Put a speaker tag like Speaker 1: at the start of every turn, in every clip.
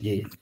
Speaker 1: جی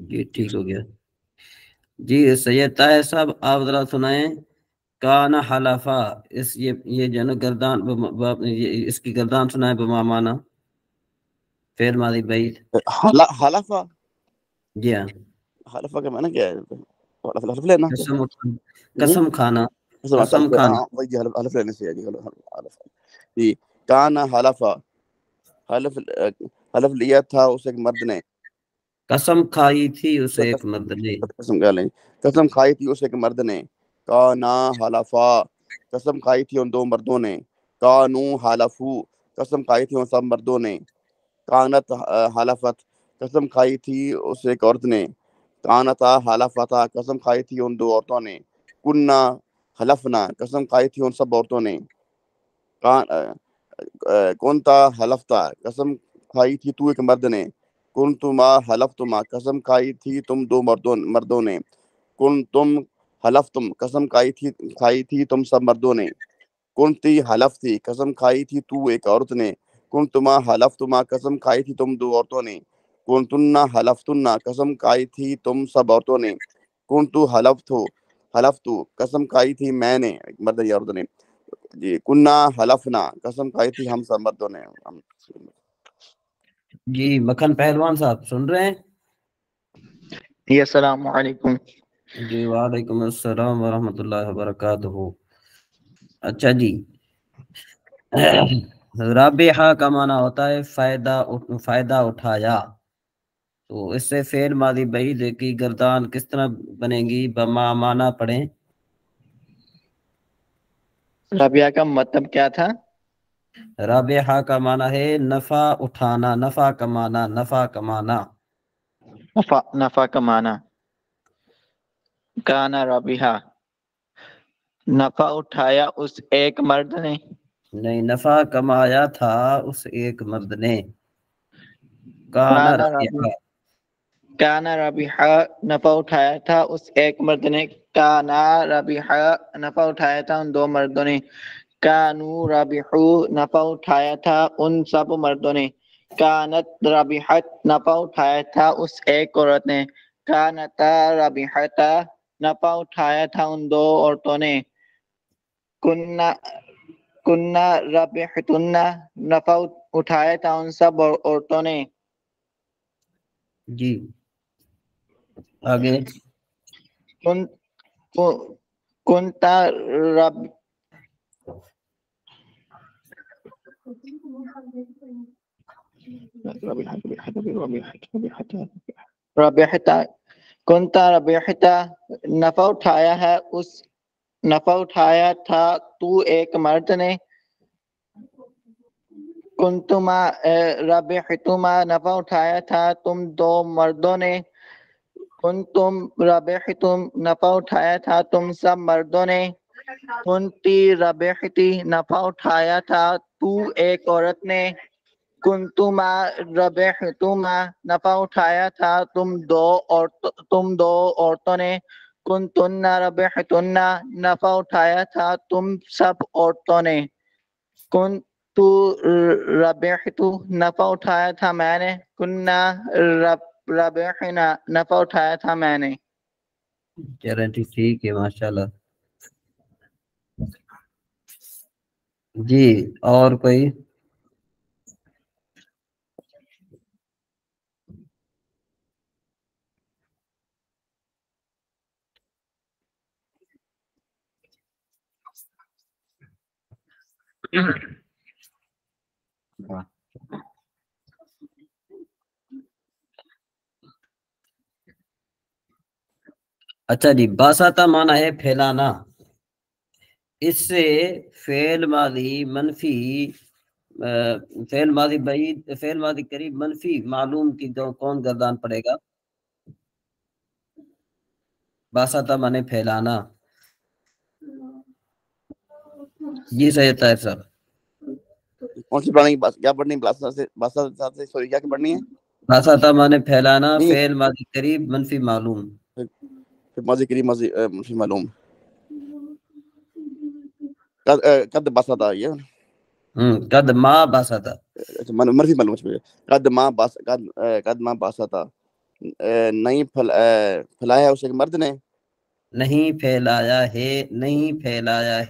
Speaker 1: جی ٹھیک ہو گیا جی سید طاہر صاحب آپ ذرا سنائیں کانا حلفا یہ جو ہے نا گردان اس کی گردان سنائیں بما مانا فعل ماضی بعید
Speaker 2: حلفا
Speaker 1: جی ہاں
Speaker 2: حلفا کا معنی کیا ہے؟ حلف لینا
Speaker 1: قسم کھانا قسم کھانا
Speaker 2: حلف لینے سے جی کانا حلفا حلف لیا تھا اس ایک مرد نے
Speaker 1: قسم کھائی تھی اسے ایک مرد نے
Speaker 2: قسم کھائی تھی اس ایک مرد نے کانا حلفا قسم کھائی تھی ان دو مردوں نے کانو حلفو قسم کھائی تھی ان سب مردوں نے کانت حلفت قسم کھائی تھی اس ایک عورت نے کانتا حلفتا قسم کھائی تھی ان دو عورتوں نے کننا حلفنا قسم کھائی تھی ان سب عورتوں نے کنتا حلفتا قسم کھائی تھی تو ایک مرد نے کن تما حلفتما قسم کھائی تھی تم دو مردوں نے کن تم حلفتم قسم کھائی تھی تم سب مردوں نے کنتی حلفتی قسم کھائی تھی تو ایک عورت نے کن تما حلفتما قسم کھائی تھی تم دو عورتوں نے کن تننا حلفتنا قسم کھائی تھی تم سب عورتوں نے کن تو حلفتو قسم کھائی تھی میں نے مرد یا عورت نے جی کننا حلفنا قسم کھائی تھی ہم سب مردوں نے
Speaker 1: جی مکھن پہلوان صاحب سن رہے ہیں
Speaker 3: جی السلام علیکم
Speaker 1: جی وعلیکم السلام ورحمۃ اللہ وبرکاتہ اچھا جی رابحہ کا معنی ہوتا ہے فائدہ اٹھایا تو اس سے فعل ماضی بعید کی گردان کس طرح بنے گی بما معنی پڑھیں
Speaker 3: رابعہ کا مطلب کیا تھا
Speaker 1: رابحہ کا معنی ہے نفع اٹھانا نفع کمانا نفع کمانا
Speaker 3: نفع کمانا کانا رابحہ نفع اٹھایا اس ایک مرد نے
Speaker 1: نہیں نفع کمایا تھا اس ایک مرد نے کانا رابحہ
Speaker 3: کانا رابحہ نفع اٹھایا تھا اس ایک مرد نے کانا رابحہ نفع اٹھایا تھا ان دو مردوں نے کانو رابحو نفع اٹھایا تھا ان سب مردوں نے کانت رابحت نفع اٹھایا تھا اس ایک عورت نے کانتا رابحتا نفع اٹھایا تھا ان دو عورتوں نے کننا رابحتن نفع اٹھایا تھا ان سب عورتوں نے
Speaker 1: جی آگے
Speaker 3: کنتا رب رابحتا کنتا رابحتا نفع اٹھایا ہے اس نفع اٹھایا تھا تو ایک مرد نے کنتما رابحتما نفع اٹھایا تھا تم دو مردوں نے کنتم رابحتم نفع اٹھایا تھا تم سب مردوں نے کنتی رابحتی نفع اٹھایا تھا تو ایک عورت نے کنتما رابحتما نفع اٹھایا تھا تم دو عورتوں نے کنتن رابحتن نفع اٹھایا تھا تم سب عورتوں نے کنتو رابحتو نفع اٹھایا تھا میں نے کننا رابحنا نفع اٹھایا تھا میں نے
Speaker 1: چلیں ٹھیک ہے ماشاءاللہ جی اور کوئی اچھا جی، باساتا مانا ہے پھیلانا. اس سے فعل ماضی منفی فعل ماضی بعید فعل ماضی قریب منفی معلوم کی کون گردان پڑے گا؟ باساتا مانے پھیلانا. جی صحیح طاہر صاحب.
Speaker 2: کون سی پڑھنی کیا پڑھنی سے سوری کیا پڑھنی ہے؟
Speaker 1: باساتا مانے پھیلانا،
Speaker 2: نہیں
Speaker 1: فعل ماضی قریب منفی معلوم.
Speaker 2: ماضی قریب ماضی منفی معلوم. قد بسطا یہ
Speaker 1: قد ما باساتا
Speaker 2: منفی معلوم. قد ما باسطا نہیں پھیلایا اسے ایک مرد نے.
Speaker 1: نہیں پھیلایا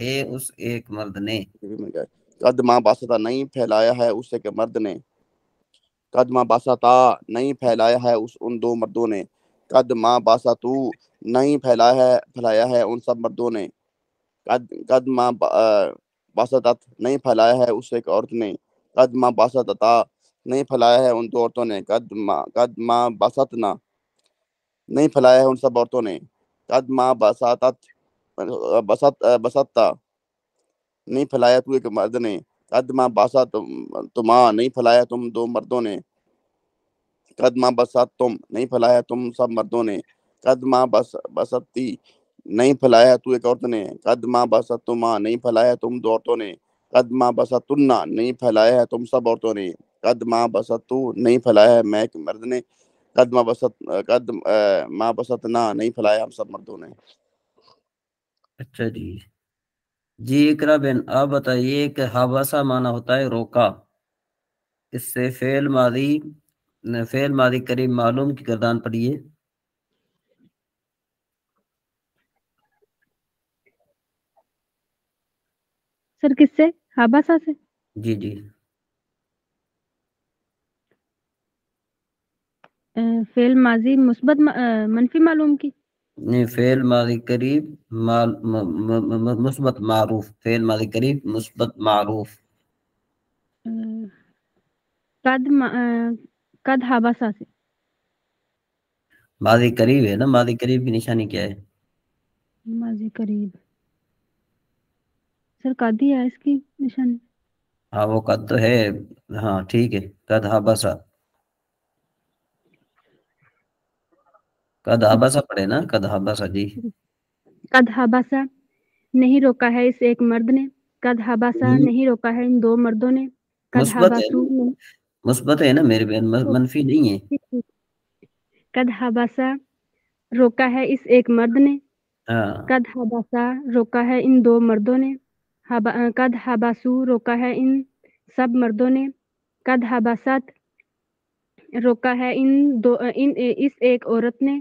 Speaker 1: ہے اس ایک مرد نے.
Speaker 2: قد ما باسطا نہیں پھیلایا ہے اس ایک مرد نے. قد ما باسطا نہیں پھیلایا ہے ان دو مردوں نے. قد ما باسطو نہیں پھیلایا ہے ان سب مردوں نے. قد ما باسطت نہیں پھیلایا ہے اس ایک عورت نے. قد ما باسطتا نہیں پھیلایا ہے ان دو عورتوں نے. قد ما باسطنا نہیں پھیلایا ہے ان سب عورتوں نے. قد ما بسطتا نہیں پھیلایا تو ایک مرد نے. قد ما باسطتما نہیں پھیلایا تم دو مردوں نے. قد ما بسطتم نہیں پھیلایا تم سب مردوں نے. قد ما بسطتی نہیں پھیلایا تو ایک عورت نے. قد ما بسطتما نہیں پھیلایا تم دو عورتوں نے. قد ما بسطتنا نہیں پھیلایا ہے تم سب عورتوں نے. قد ما بسطتو نہیں پھیلایا ہے میں ایک مرد نے. قد ما بسطنا نہیں پھیلایا ہم سب مردوں نے.
Speaker 1: اچھا جی اقرا بن آپ بتائیے کہ حواسہ مانا ہوتا ہے روکا. اس سے فعل ماضی قریب معلوم کی گردان پڑیے.
Speaker 4: سر کس سے؟ حباسہ سے.
Speaker 1: جی
Speaker 4: فعل ماضی مثبت منفی معلوم کی.
Speaker 1: نہیں، فعل ماضی قریب مثبت معروف. فعل ماضی قریب مثبت معروف.
Speaker 4: قد حباسہ سے.
Speaker 1: ماضی قریب ہے نا، ماضی قریب کی نشانی کیا ہے؟
Speaker 4: ماضی قریب سر قد ہی ہے اس کی نشانی.
Speaker 1: ہاں وہ قد تو ہے. ہاں ٹھیک ہے. قد حبسہ پڑھے نا. قد حبسہ جی.
Speaker 4: قد حباسہ نہیں روکا ہے اس ایک مرد نے. قد حباسہ نہیں روکا ہے ان دو مردوں نے. قد
Speaker 1: مثبت ہے نا میرے بہن، منفی نہیں ہے.
Speaker 4: قد حباسہ روکا ہے اس ایک مرد نے. قد حباسہ روکا ہے ان دو مردوں نے. قد حباسو روکا ہے ان سب مردوں نے. قد حباست روکا ہے اس ایک عورت نے.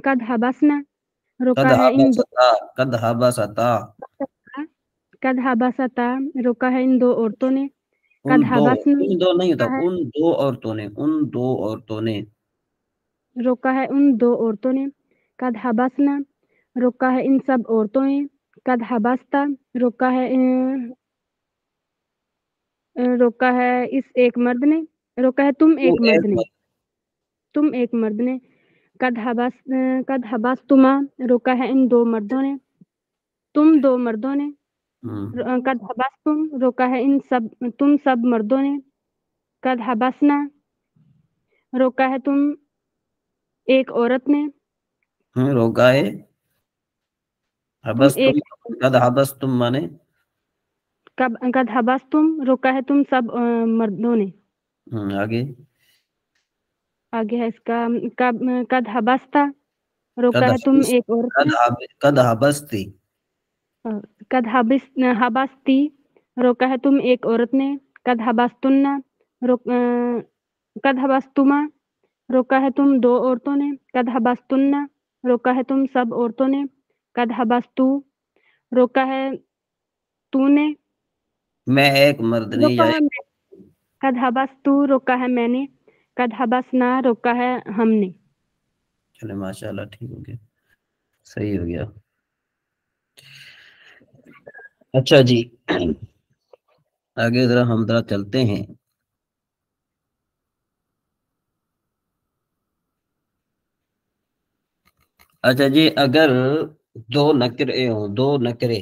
Speaker 4: قد حباسنا روکا ہے ان دو. قد حباستا روکا ہے ان دو عورتوں نے. قد حباسنا
Speaker 1: نہیں ہوتا، ان دو عورتوں نے
Speaker 4: روکا ہے ان دو عورتوں نے. قد حباسنا روکا ہے ان سب عورتوں نے. قد حباستا روکا ہے اس ایک مرد نے. روکا ہے تم ایک مرد نے. قد حباستما روکا ہے ان دو مردوں نے. تم دو مردوں نے. قد حباستم روکا ہے تم سب مردوں نے. قد حباسنا روکا ہے تم ایک عورت نے.
Speaker 1: روکا ہے قد حبستم مانے
Speaker 4: قد حبستم روکا ہے تم سب مردوں نے. آگے ہے اس کا قد حبستا روکا ہے تم ایک عورت نے.
Speaker 1: قد حبستی
Speaker 4: حبستی روکا ہے تم ایک عورت نے. قد حبستنا قد حبستما روکا ہے تم دو عورتوں نے. قد حبستنا روکا ہے تم سب عورتوں نے. قد حبستو روکا ہے تو نے.
Speaker 1: میں ایک مرد نے.
Speaker 4: قد حبستو روکا ہے میں نے. قد حبسنا روکا ہے ہم نے.
Speaker 1: چلے ماشاءاللہ ٹھیک ہو گیا، صحیح ہو گیا. اچھا جی آگے ذرا ہم ذرا چلتے ہیں. اچھا جی اگر دو نکرے ہوں، دو نکرے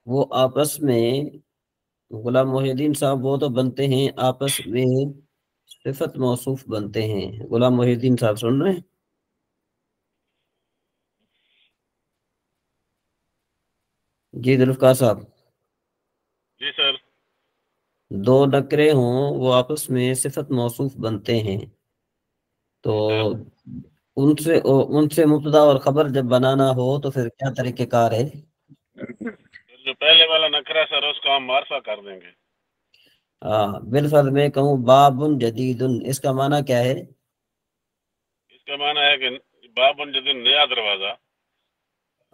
Speaker 1: وہ آپس میں، غلام محی الدین صاحب وہ تو بنتے ہیں آپس میں صفت موصوف بنتے ہیں. غلام محی الدین صاحب سن رہے ہیں؟ جی ذوالفقار صاحب.
Speaker 5: جی سر.
Speaker 1: دو نکرے ہوں وہ آپس میں صفت موصوف بنتے ہیں، تو ان سے مبتدا اور خبر جب بنانا ہو تو پھر کیا طریقہ کار ہے؟
Speaker 5: جو پہلے والا نکرا سر اس کو ہم معرفہ کر دیں گے.
Speaker 1: بالفرض میں کہوں باب جدید، اس کا معنی کیا ہے؟
Speaker 5: اس کا معنی ہے کہ باب جدید نیا دروازہ.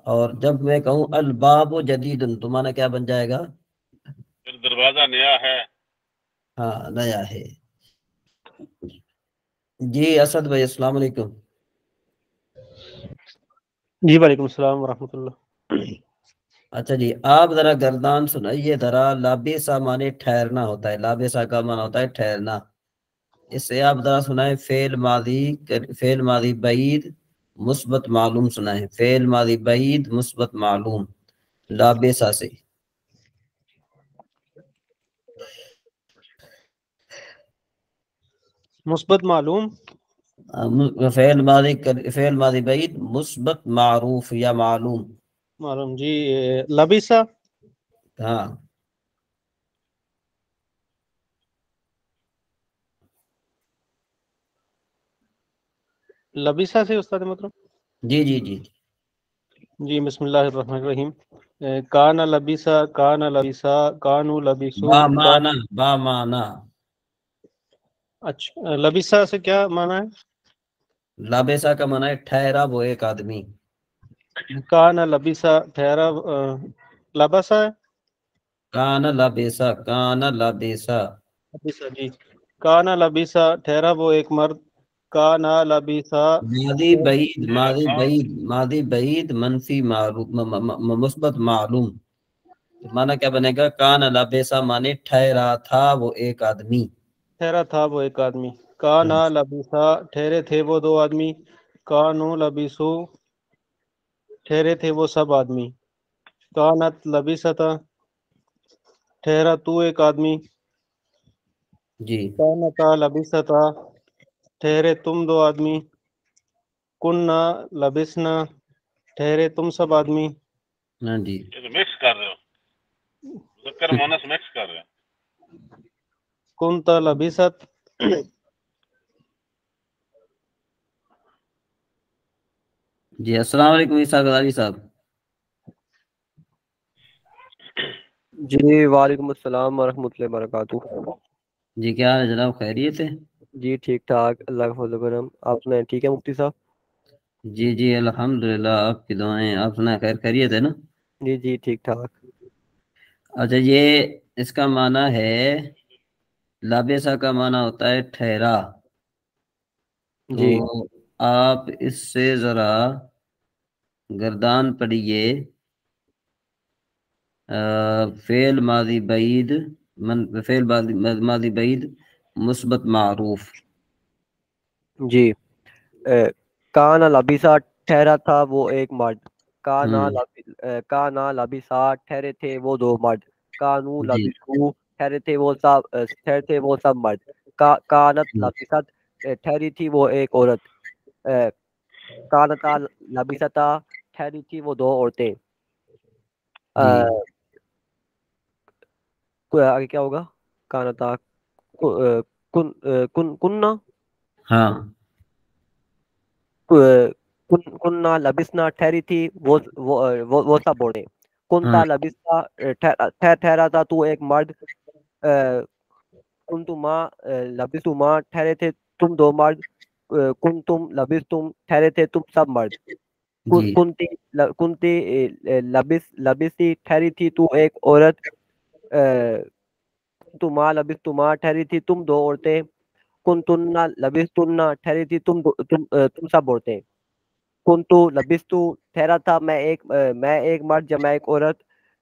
Speaker 1: اور جب میں کہوں الباب جدید تو معنی کیا بن جائے گا؟
Speaker 5: پھر دروازہ نیا ہے.
Speaker 1: ہاں نیا ہے. جی اسد بھائی السلام علیکم.
Speaker 6: جی وعلیکم السلام ورحمۃ اللہ.
Speaker 1: اچھا جی آپ ذرا گردان سنائیے ذرا. لابسا معنی ٹھہرنا ہوتا ہے، لابسا کا معنی ہوتا ہے ٹھہرنا. اس سے آپ ذرا سنائیں فعل ماضی بعید مثبت معلوم سنائیں. فعل ماضی بعید مثبت معلوم لابسا سے.
Speaker 6: مثبت معلوم،
Speaker 1: فعل ماضی بعید مثبت معروف یا معلوم.
Speaker 6: معلوم جی. لبیسا،
Speaker 1: ہاں
Speaker 6: لبیسا سے استاد مطلب.
Speaker 1: جی جی جی
Speaker 6: جی بسم اللہ الرحمن الرحیم. کانا لبیسا، کانا لبیسا، کانو لبیسو.
Speaker 1: با معنی.
Speaker 6: اچھا لبیسا سے کیا معنی ہے؟
Speaker 1: لابسا کا معنی ہے ٹھہرا وہ ایک آدمی.
Speaker 6: کانا لبیسا ٹھہرا، لباسا ہے.
Speaker 1: کانا لابسا، کانا لابسا.
Speaker 6: لبیسا جی. کانا لبیسا ٹھہرا وہ ایک مرد. کانا لبیسا
Speaker 1: ماضی بعید منفی مثبت معلوم. معنی کیا بنے گا؟ کان لابسا معنی ٹھہرا تھا وہ ایک آدمی.
Speaker 6: ٹھہرا تھا وہ ایک آدمی. کانا لبیسا ٹھہرے تھے وہ دو آدمی. کانو لبیسو ٹھہرے تھے وہ سب آدمی. کانت لبیستا ٹھہرا تو ایک آدمی.
Speaker 1: جی
Speaker 6: کانتا لبیستا ٹھہرے تم دو آدمی. کننا لبسنا ٹھہرے تم سب آدمی.
Speaker 1: ہاں جی
Speaker 5: مکس کر رہے ہو، مذکر مونس مکس کر رہے ہو.
Speaker 6: کنتا لبست.
Speaker 1: جی السلام علیکم عیسیٰ غزالی صاحب.
Speaker 7: جی وعلیکم السلام ورحمۃ اللہ وبرکاتہ.
Speaker 1: جی کیا حال ہے جناب، خیریت ہے؟
Speaker 7: جی ٹھیک ٹھاک اللہ کا فضل و کرم. آپ سنائیں ٹھیک ہے مفتی صاحب؟
Speaker 1: جی جی الحمدللہ آپ کی دعائیں. آپ سنائیں خیر خیریت ہے نا؟
Speaker 7: جی جی ٹھیک ٹھاک.
Speaker 1: اچھا یہ اس کا معنی ہے لابسا کا معنی ہوتا ہے ٹھہرا. تو
Speaker 7: جی
Speaker 1: آپ اس سے ذرا گردان پڑھیے. فعل ماضی بعید فعل ماضی بعید مثبت معروف.
Speaker 7: جی کانا لبیسا ٹھہرا تھا وہ ایک مرد. کانا لبیسا ٹھہرے تھے وہ دو مرد. کانو
Speaker 1: جی
Speaker 7: لبیسو ٹھہرے تھے وہ سب مرد. کانت لبیست ٹھہری تھی وہ ایک عورت. کانتا لبیستا ٹھہری تھی وہ دو عورتیں.
Speaker 1: جی
Speaker 7: آگے کیا ہوگا؟ کانتا کننا
Speaker 1: ہاں
Speaker 7: کننا لبسنا ٹھہری تھی وہ سب عورتیں. کنتا
Speaker 1: ہاں
Speaker 7: لبستا ٹھہرا تھا تو ایک مرد. کنتما لبسما ٹھہرے تھے تم دو مرد. کنتم لبستم ٹھہرے تھے تم سب مرد.
Speaker 1: جی
Speaker 7: کنتی لبسی ٹھہری تھی تو ایک عورت. تما لبستما ٹھہری تھی تم دو عورتیں. کنتن لبستن ٹھہری تھی تم سب عورتیں. کنتو لبستو ٹھہرا تھا میں ایک مرد جب میں ایک عورت.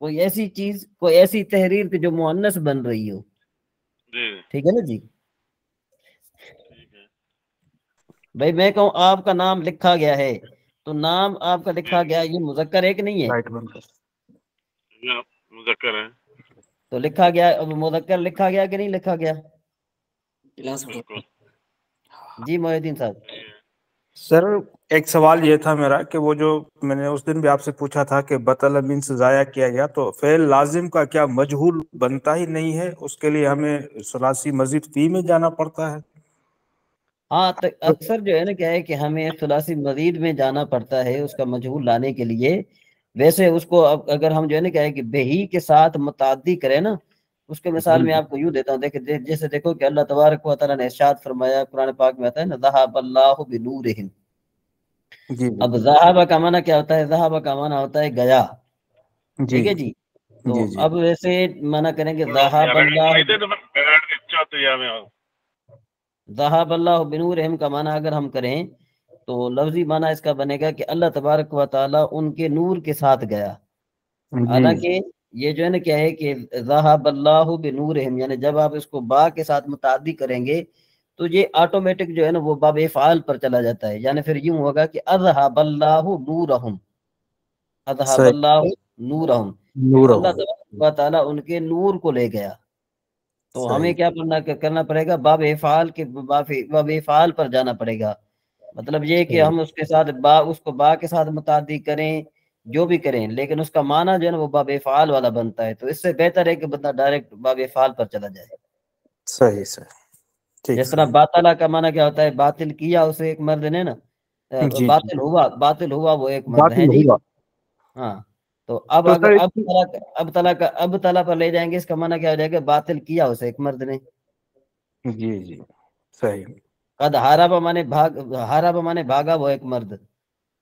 Speaker 1: کوئی ایسی چیز، کوئی ایسی تحریر کہ جو مؤنث بن رہی ہو، ٹھیک ہے نا جی. بھائی میں کہوں آپ کا نام لکھا گیا ہے، تو نام آپ کا لکھا گیا یہ مذکر ہے کہ نہیں ہے؟
Speaker 5: مذکر ہے.
Speaker 1: تو لکھا گیا، اب مذکر لکھا گیا کہ نہیں لکھا گیا؟ جی محی الدین صاحب.
Speaker 8: سر ایک سوال یہ تھا میرا کہ وہ جو میں نے اس دن بھی آپ سے پوچھا تھا کہ بطل من سے ضائع کیا گیا، تو فعل لازم کا کیا مجہول بنتا ہی نہیں ہے؟ اس کے لیے ہمیں ثلاثی مزید فی میں جانا پڑتا ہے؟
Speaker 1: ہاں اکثر جو ہے نا کیا ہے کہ ہمیں ثلاثی مزید میں جانا پڑتا ہے اس کا مجہول لانے کے لیے. ویسے اس کو اگر ہم جو ہے نا کیا ہے کہ بہی کے ساتھ متعدی کریں نا، اس کے مثال میں آپ کو یوں دیتا ہوں. جیسے دیکھو کہ اللہ تبارک و تعالیٰ نے ارشاد فرمایا قرآن پاک میں آتا ہے نا، ذہب اللہ بنورہم. اب ذہب کا معنی کیا ہوتا ہے؟ ذہب کا معنی ہوتا ہے گیا، ٹھیک ہے جی. تو اب ویسے معنی کریں گے ذہب اللہ بنورہم کا معنی اگر ہم کریں تو لفظی معنی اس کا بنے گا کہ اللہ تبارک و تعالیٰ ان کے نور کے ساتھ گیا. حالانکہ یہ جو ہے نا کیا ہے کہ ذہب اللہ بنورہم، یعنی جب آپ اس کو با کے ساتھ متعدی کریں گے تو یہ آٹومیٹک جو ہے نا وہ باب افعال پر چلا جاتا ہے. یعنی پھر یوں ہوگا کہ اذہب اللہ نورہم، اذہب اللہ نورہم، اللہ تبارک و تعالیٰ ان کے نور کو لے گیا. تو ہمیں کیا کرنا پڑے گا؟ باب افعال کے باب افعال پر جانا پڑے گا. مطلب یہ کہ ہم اس کے ساتھ اس کو با کے ساتھ متعدی کریں، جو بھی کریں، لیکن اس کا معنی جو ہے نا وہ باب افعال والا بنتا ہے. تو اس سے بہتر ہے کہ بندہ ڈائریکٹ باب افعال پر چلا جائے.
Speaker 8: صحیح صحیح.
Speaker 1: جس طرح باطلا کا معنی کیا ہوتا ہے؟ باطل کیا اسے ایک مرد نے نا، باطل ہوا وہ ایک مرد ہے جی. ہاں تو اب اگر اب تلا پر لے جائیں گے، اس کا معنی کیا ہو جائے گا؟ باطل کیا اسے ایک مرد نے.
Speaker 8: جی جی صحیح.
Speaker 1: قد ہارب مانے بھاگا وہ ایک مرد.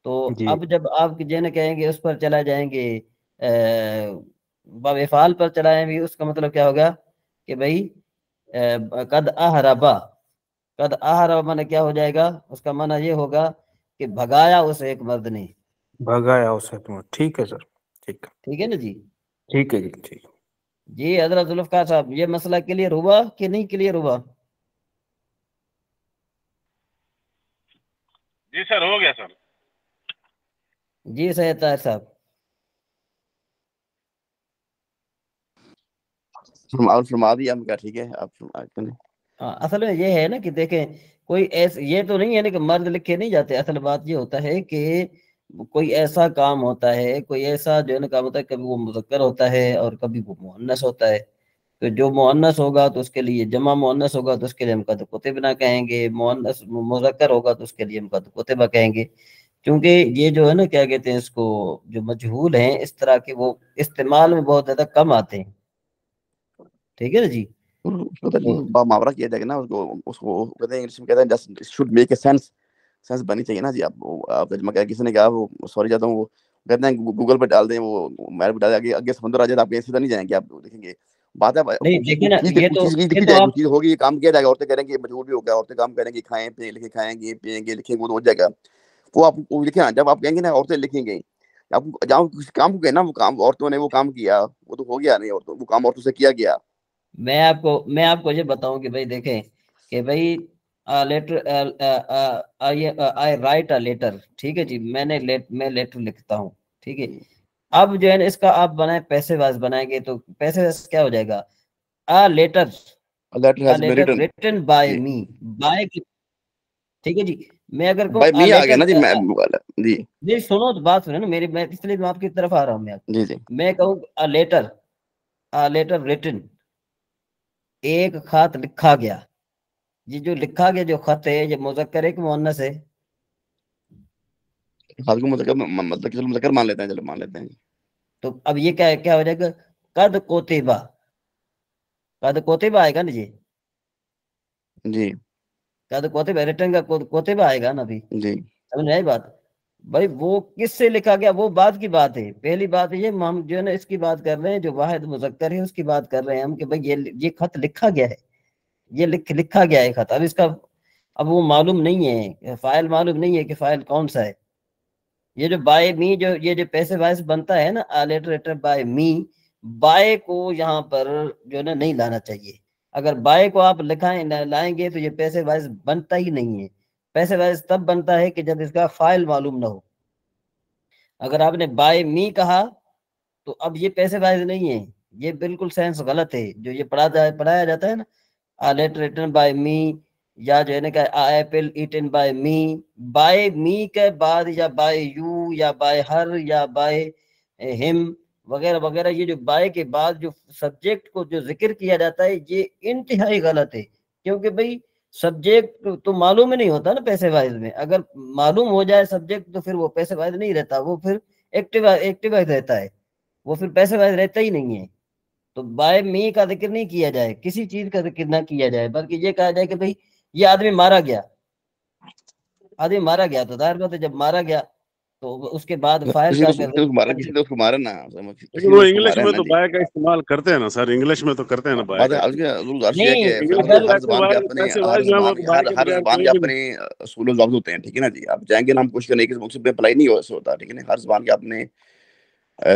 Speaker 1: تو اب جب آپ جن کہیں گے اس پر چلا جائیں گے، باب افعال پر چلائیں گے، اس کا مطلب کیا ہوگا کہ بھائی قد احرب مانے کیا ہو جائے گا؟ اس کا معنی یہ ہوگا کہ بھگایا اسے ایک مرد نے،
Speaker 8: بھگایا اسے. ٹھیک ہے سر،
Speaker 1: ٹھیک ہے نا جی.
Speaker 8: ٹھیک ہے جی. ٹھیک
Speaker 1: جی حضرت ذوالفقار صاحب، یہ مسئلہ کلیئر ہوا کہ نہیں کلیئر ہوا؟
Speaker 5: جی سر ہو گیا سر.
Speaker 1: جی سید طاہر صاحب.
Speaker 2: فرما دیا ہم کا. ٹھیک ہے آپ.
Speaker 1: اصل میں یہ ہے نا کہ دیکھیں کوئی ایسے یہ تو نہیں ہے نا کہ مرد لکھے نہیں جاتے. اصل بات یہ ہوتا ہے کہ کوئی ایسا کام ہوتا ہے، کوئی ایسا جو ہے نا کام ہوتا ہے، کبھی وہ مذکر ہوتا ہے اور کبھی وہ مؤنث ہوتا ہے. تو جو مؤنث ہوگا تو اس کے لیے جمع مؤنث ہوگا تو اس کے لیے ہم قد کتبنا کہیں گے، مؤنث مذکر ہوگا تو اس کے لیے ہم قد کتبہ کہیں گے. کیونکہ یہ جو ہے نا کیا کہتے ہیں اس کو، جو مجہول ہیں اس طرح کے وہ استعمال میں بہت زیادہ کم آتے ہیں. ٹھیک ہے نا جی.
Speaker 2: محاورہ کیا جائے گا نا اس کو کہتے ہیں انگلش میں کہتے ہیں just should make a sense بنی چاہیے نا جی. آپ ترجمہ کیا کسی نے کہا وہ سوری جاتا ہوں، وہ کہتے ہیں گوگل پہ ڈال دیں، وہ میپ پہ ڈال دیں، آگے سمندر آ جائے تو آپ سیدھا نہیں جائیں گے، آپ دیکھیں گے. بات ہے چیز ہوگی، یہ کام کیا جائے گا. عورتیں کریں گے مجبور بھی ہوگا، عورتیں کام کریں گے، کھائیں پیں لکھیں، کھائیں گے پیئیں گے لکھیں گے، وہ ہو جائے گا. وہ آپ کو لکھیں. جب آپ کہیں گے نا عورتیں لکھیں گے، آپ جہاں کسی کام کو کہنا وہ کام عورتوں نے وہ کام کیا، وہ تو ہو گیا نہیں، وہ کام عورتوں سے کیا گیا.
Speaker 1: میں آپ کو یہ بتاؤں کہ بھائی دیکھیں کہ بھائی I write a letter، ٹھیک ہے جی. میں لیٹر لکھتا ہوں، ٹھیک ہے. اب جو ہے نا اس کا آپ بنائیں پیسے واز بنائیں گے تو پیسے واز کیا ہو جائے گا؟ لیٹر written by me، ٹھیک ہے جی. میں اگر
Speaker 2: بھائی می آ گیا نا جی.
Speaker 1: جی سنو تو بات سنو نا میری، میں اس لیے میں آپ کی طرف آ رہا ہوں. میں کہوں لیٹر written، ایک خط لکھا گیا. یہ جو لکھا گیا جو خط ہے یہ مذکر ہے کہ مؤنث ہے؟
Speaker 2: خط کو مذکر مان لیتے ہیں، چلو مان لیتے ہیں.
Speaker 1: تو اب یہ کیا ہو جائے گا؟ قد کوتبہ آئے گا نا جی.
Speaker 2: جی
Speaker 1: قد کوتبہ ریٹن کا کوتبہ آئے گا نا ابھی.
Speaker 2: جی
Speaker 1: سمجھ آئی بات؟ بھائی وہ کس سے لکھا گیا وہ بعد کی بات ہے. پہلی بات یہ ہم جو ہے نا اس کی بات کر رہے ہیں جو واحد مذکر ہے اس کی بات کر رہے ہیں ہم کہ بھائی یہ خط لکھا گیا ہے، یہ لکھا گیا ہے خط. اب اس کا اب وہ معلوم نہیں ہے، فاعل معلوم نہیں ہے کہ فاعل کون سا ہے. یہ جو بائی می جو یہ جو پیسے وائز بنتا ہے نا آلیٹریٹر بائی می، بائی کو یہاں پر جو ہے نا نہیں لانا چاہیے. اگر بائی کو آپ لائیں گے تو یہ پیسے وائز بنتا ہی نہیں ہے. پیسے وائز تب بنتا ہے کہ جب اس کا فائل معلوم نہ ہو. اگر آپ نے بائی می کہا تو اب یہ پیسے وائز نہیں ہے، یہ بالکل سینس غلط ہے. جو یہ پڑھایا جاتا ہے نا لیٹر ریٹن بائی می، یا جو ہے نا کہ apple eaten by me, by me کے بعد یا بائی یو یا بائی ہر یا بائی ہم وغیرہ وغیرہ، یہ جو بائی کے بعد جو سبجیکٹ کو جو ذکر کیا جاتا ہے یہ انتہائی غلط ہے. کیونکہ بھئی سبجیکٹ تو معلوم ہی نہیں ہوتا نا پیسے وائز میں. اگر معلوم ہو جائے سبجیکٹ تو پھر وہ پیسے وائز نہیں رہتا، وہ پھر ایکٹیو وائز رہتا ہے، وہ پھر پیسے وائز رہتا ہی نہیں ہے. تو بائی می کا ذکر نہیں کیا جائے، کسی چیز کا ذکر نہ کیا جائے، بلکہ یہ کہا جائے کہ بھئی یہ آدمی مارا گیا. تو ظاہر بات ہے جب مارا گیا تو اس کے بعد فائل کا
Speaker 5: وہ انگلش میں تو بائی کا استعمال کرتے ہیں نا سر، انگلش میں تو کرتے ہیں نا بائی کا.
Speaker 2: ہر زبان کے اپنے اصول و ضابط ہوتے ہیں، ٹھیک ہے نا جی. آپ جائیں گے نا ہم کچھ کرنے کے مقصد پہ اپلائی نہیں ہوتا، ٹھیک ہے نا. ہر زبان کے اپنے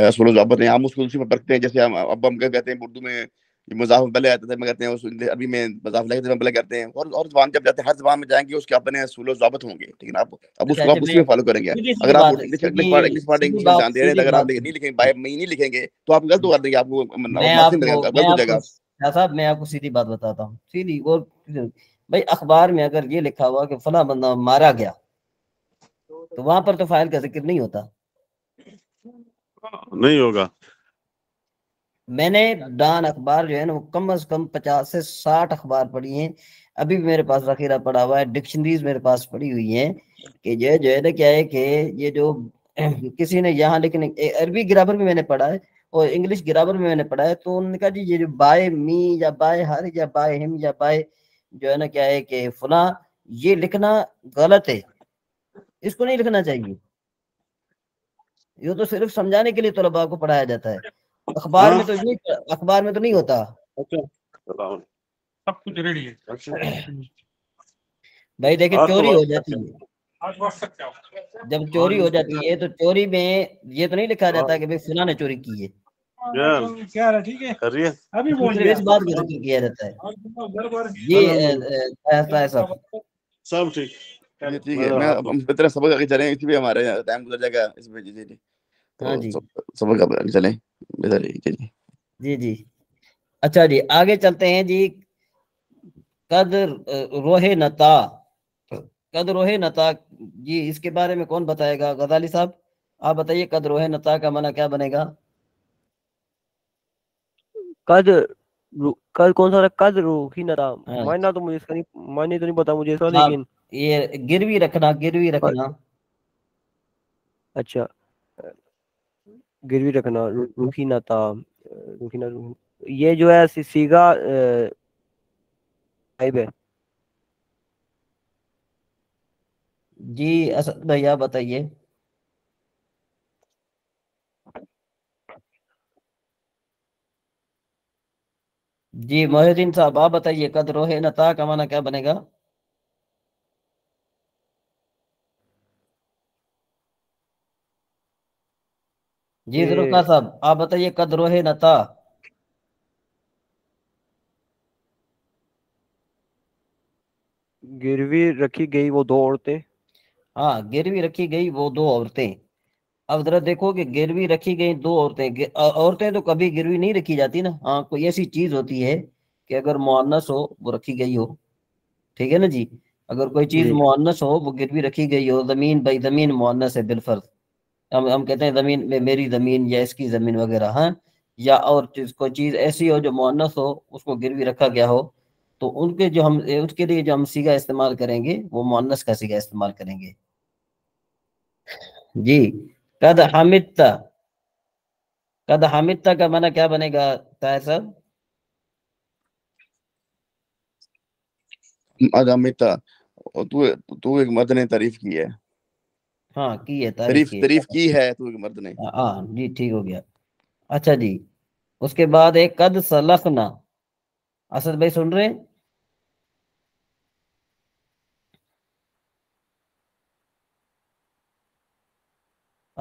Speaker 2: اصول و ضابط ہیں، ہم اس کو اسی پر رکھتے ہیں. جیسے اب ہم کہتے ہیں اردو میں مضاف پہلے آتے تھے، میں کہتے ہیں عربی میں مضاف پہلے کرتے ہیں. اور زبان جب جاتے ہیں ہر زبان میں جائیں گے اس کے اپنے اصول و ضابط ہوں گے، ٹھیک ہے نا. اب اس کو آپ اسی میں فالو کریں گے. اگر آپ انگلش پڑھیں انگلش میں دھیان دے رہے ہیں، اگر آپ نہیں لکھیں بائی میں نہیں لکھیں گے تو آپ غلط کر دیں گے، آپ کو غلط ہو جائے گا.
Speaker 1: صاحب میں آپ کو سیدھی بات بتاتا ہوں، سیدھی. اور بھائی اخبار میں اگر یہ لکھا ہوا کہ فلاں بندہ مارا گیا تو وہاں پر تو فائل کا ذکر نہیں ہوتا،
Speaker 5: نہیں ہوگا.
Speaker 1: میں نے ڈان اخبار جو ہے نا وہ کم از کم 50 سے 60 اخبار پڑھی ہیں. ابھی بھی میرے پاس ذخیرہ پڑا ہوا ہے، ڈکشنریز میرے پاس پڑی ہوئی ہیں کہ جو ہے نا کیا ہے کہ یہ جو کسی نے یہاں، لیکن عربی گرامر میں نے پڑھا ہے اور انگلش گرامر میں نے پڑھا ہے، تو انہوں نے کہا جی یہ جو بائی می یا بائی ہر یا بائی ہم یا بائی جو ہے نا کیا ہے کہ فلاں، یہ لکھنا غلط ہے، اس کو نہیں لکھنا چاہیے. یہ تو صرف سمجھانے کے لیے طلباء کو پڑھایا جاتا ہے. اخبار میں تو نہیں ہوتا.
Speaker 5: سب کچھ ریڈی ہے
Speaker 1: بھائی دیکھیں چوری ہو جاتی ہے، جب چوری ہو جاتی ہے تو چوری میں یہ تو نہیں لکھا جاتا کہ بھائی فلاں نے چوری کی ہے، اس بات کا ذکر کیا جاتا ہے. یہ
Speaker 5: سب ٹھیک
Speaker 2: ٹھیک ہے. میں بہتر سبق آگے چلیں، اسی پہ ہمارے ٹائم گزر جائے گا اس پہ. جی جی تو سبق آگے چلیں بہتر ہے.
Speaker 1: جی جی اچھا جی آگے چلتے ہیں جی. قد روح نتا، قد روح نتا جی اس کے بارے میں کون بتائے گا؟ غزالی صاحب آپ بتائیے، قد روح نتا کا معنی کیا بنے گا؟
Speaker 7: قد کون سا قد روحی نتا، معنی تو مجھے اس کا معنی تو نہیں پتا مجھے اس کا، لیکن
Speaker 1: یہ گروی رکھنا، گروی رکھنا.
Speaker 7: اچھا گروی رکھنا، روحی نتا، یہ جو ہے سیگا ہے.
Speaker 1: جی اسد بھائی آپ بتائیے. جی محی الدین صاحب آپ بتائیے، قد روح نتا کا معنی کیا بنے گا؟ جی ذوالفقار صاحب آپ بتائیے، قد روح نتا.
Speaker 7: گروی رکھی گئی وہ دو عورتیں.
Speaker 1: ہاں گروی رکھی گئی وہ دو عورتیں. اب ذرا دیکھو کہ گروی رکھی گئی دو عورتیں، عورتیں تو کبھی گروی نہیں رکھی جاتی نا. ہاں کوئی ایسی چیز ہوتی ہے کہ اگر مؤنث ہو وہ رکھی گئی ہو، ٹھیک ہے نا جی. اگر کوئی چیز مؤنث ہو وہ گروی رکھی گئی ہو، زمین بھائی زمین مؤنث ہے بالفرض، ہم کہتے ہیں زمین میں میری زمین یا اس کی زمین وغیرہ. ہاں یا اور کوئی چیز ایسی ہو جو مؤنث ہو اس کو گروی رکھا گیا ہو، تو ان کے جو ہم اس کے لیے جو ہم صیغہ استعمال کریں گے وہ مؤنث کا صیغہ استعمال کریں گے. جی قد حمدتا، قد حمدتا کا معنی کیا بنے گا طاہر صاحب؟
Speaker 2: تو ایک مرد نے تعریف کی ہے.
Speaker 1: ہاں کی ہے،
Speaker 2: تعریف کی ہے تو ایک مرد نے.
Speaker 1: ہاں جی ٹھیک ہو گیا. اچھا جی اس کے بعد ایک قد سلخنا. اسد بھائی سن رہے ہیں؟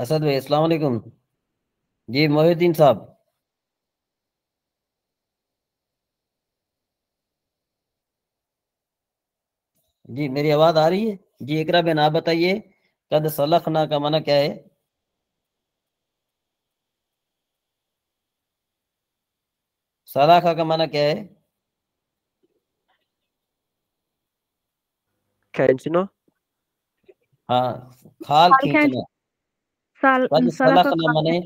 Speaker 1: اسد بھائی السلام علیکم. جی محی الدین صاحب. جی میری آواز آ رہی ہے؟ جی اقرا بہن آپ بتائیے قد سلخنا کا معنی کیا ہے؟ سلاخا کا معنی کیا ہے؟
Speaker 7: کھینچنا.
Speaker 1: ہاں کھال کھینچنا. قد سلخنا معنی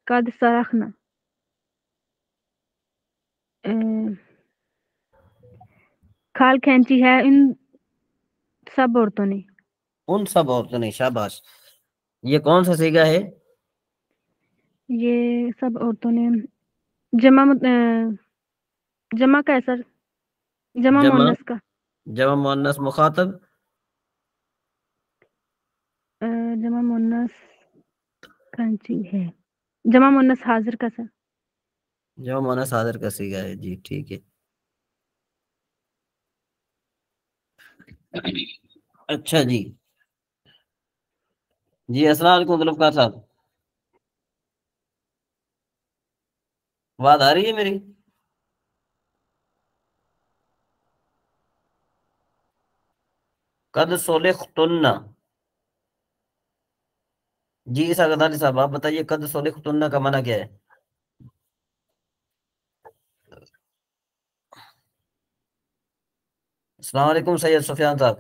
Speaker 4: قد سلخنا کھال کھینچی ہے ان سب عورتوں نے.
Speaker 1: ان سب عورتوں نے. شاباش. یہ کون سا صیغہ ہے؟
Speaker 4: یہ سب عورتوں نے جمع کا ہے سر. جمع مؤنث کا.
Speaker 1: جمع مؤنث مخاطب.
Speaker 4: جمع مؤنث کھینچی ہے. جمع مؤنث حاضر کا سر.
Speaker 1: جمع مؤنث حاضر کا صیغہ ہے. جی ٹھیک ہے. اچھا جی. جی السلام علیکم ذوالفقار صاحب. آواز آ رہی ہے میری؟ قد سلختن. جی عیسیٰ غزالی صاحب آپ بتائیے قد سلختن کا معنی کیا ہے؟ السلام علیکم سید سفیان صاحب.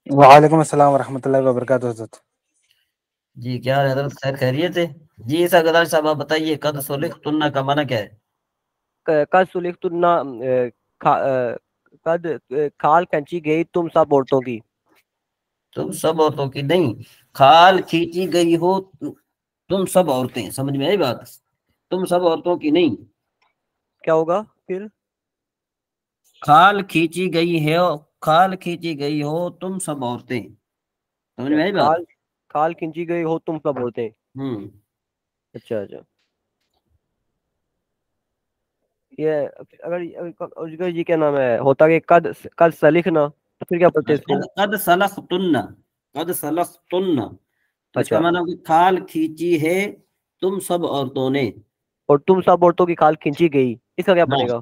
Speaker 9: وعلیکم السلام ورحمۃ اللہ وبرکاتہ حضرت.
Speaker 1: جی کیا حضرت خیر خیریت ہے؟ جی عیسیٰ غزالی صاحب آپ بتائیے قد سلختن کا معنی کیا ہے؟
Speaker 7: قد سلختن قد کھال کھینچی گئی تم سب عورتوں کی.
Speaker 1: تم سب عورتوں کی نہیں، کھال کھینچی گئی ہو تم سب عورتیں. سمجھ میں آئی بات؟ تم سب عورتوں کی نہیں.
Speaker 7: کیا ہوگا پھر؟
Speaker 1: کھال کھینچی گئی ہے، کھال کھینچی گئی ہو تم سب عورتیں. سمجھ میں آئی بات؟
Speaker 7: کھال کھینچی گئی ہو تم سب عورتیں. اچھا اچھا. یہ اگر جی کیا نام ہے ہوتا کہ قد سلخنا تو پھر کیا بولتے ہیں؟
Speaker 1: قد سلختن. قد سلختن تو اس کا معنی کھال کھینچی ہے تم سب عورتوں نے.
Speaker 7: اور تم سب عورتوں کی کھال کھینچی گئی، اس کا کیا بنے گا؟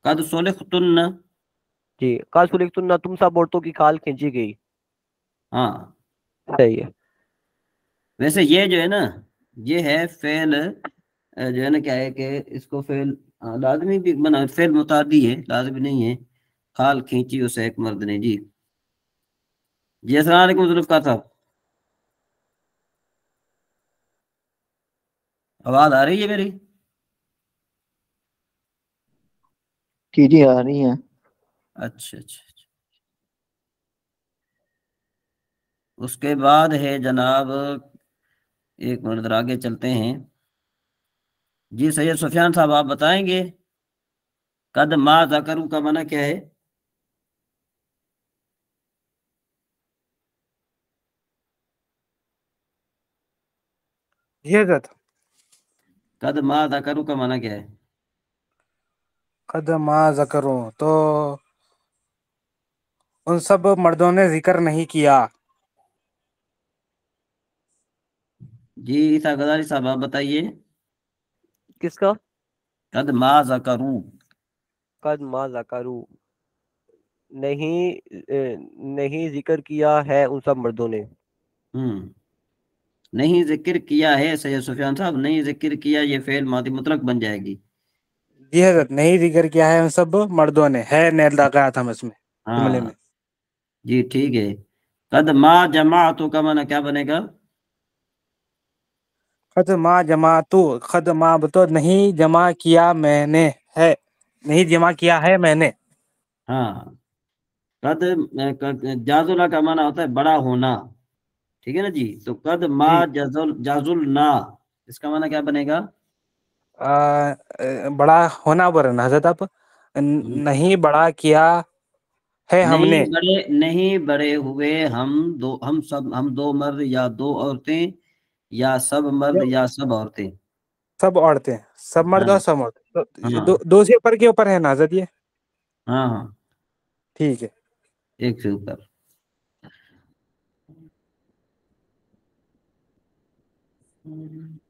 Speaker 1: قد سلختن.
Speaker 7: جی قد سلختن تم سب عورتوں کی کھال کھینچی گئی.
Speaker 1: ہاں
Speaker 7: صحیح ہے.
Speaker 1: ویسے یہ جو ہے نا یہ ہے فعل جو ہے نا کیا ہے کہ اس کو فعل لازمی بھی بنا، فعل متعدی ہے، لازمی نہیں ہے. کھال کھینچی اسے ایک مرد نے. جی جی السلام علیکم ذوالفقار صاحب. آواز آ رہی ہے میری؟
Speaker 3: جی آ رہی ہے.
Speaker 1: اچھا اچھا. اس کے بعد ہے جناب ایک منٹ ذرا آگے چلتے ہیں. جی سید سفیان صاحب آپ بتائیں گے قد ما ذکروا کا معنی کیا ہے؟
Speaker 9: جی حضرت.
Speaker 1: قد ما ذکروا کا معنی کیا ہے؟
Speaker 9: قد ما ذکروا تو ان سب مردوں نے ذکر نہیں کیا.
Speaker 1: جی عیسیٰ غزالی صاحب آپ بتائیے
Speaker 7: کس کا؟
Speaker 1: قد ما ذکروا.
Speaker 7: قد ما ذکروا نہیں ذکر کیا ہے ان سب مردوں نے.
Speaker 1: نہیں ذکر کیا ہے سید سفیان صاحب، نہیں ذکر کیا یہ فعل ماضی مطلق بن جائے گی.
Speaker 9: جی حضرت نہیں ذکر کیا ہے ان سب مردوں نے، ہے نیل لگایا تھا اس میں جملے میں.
Speaker 1: جی ٹھیک ہے. قد ما جمعتو کا معنی کیا بنے گا؟
Speaker 9: قد ما جمعتو، قد ما تو نہیں جمع کیا میں نے ہے، نہیں جمع کیا ہے میں نے.
Speaker 1: ہاں. قد جازلہ کا معنی ہوتا ہے بڑا ہونا. ٹھیک ہے نا جی. تو قد ما جازلنا اس کا معنی کیا بنے گا؟
Speaker 9: بڑا ہونا بول رہے نا حضرت آپ؟ نہیں بڑا کیا ہے ہم نے.
Speaker 1: نہیں بڑے ہوئے ہم دو مرد یا دو عورتیں یا سب مرد یا سب عورتیں.
Speaker 9: سب عورتیں، سب مرد اور سب عورتیں. دو سے اوپر کے اوپر ہے نا حضرت یہ؟
Speaker 1: ہاں
Speaker 9: ٹھیک ہے.
Speaker 1: ایک سے اوپر. ہے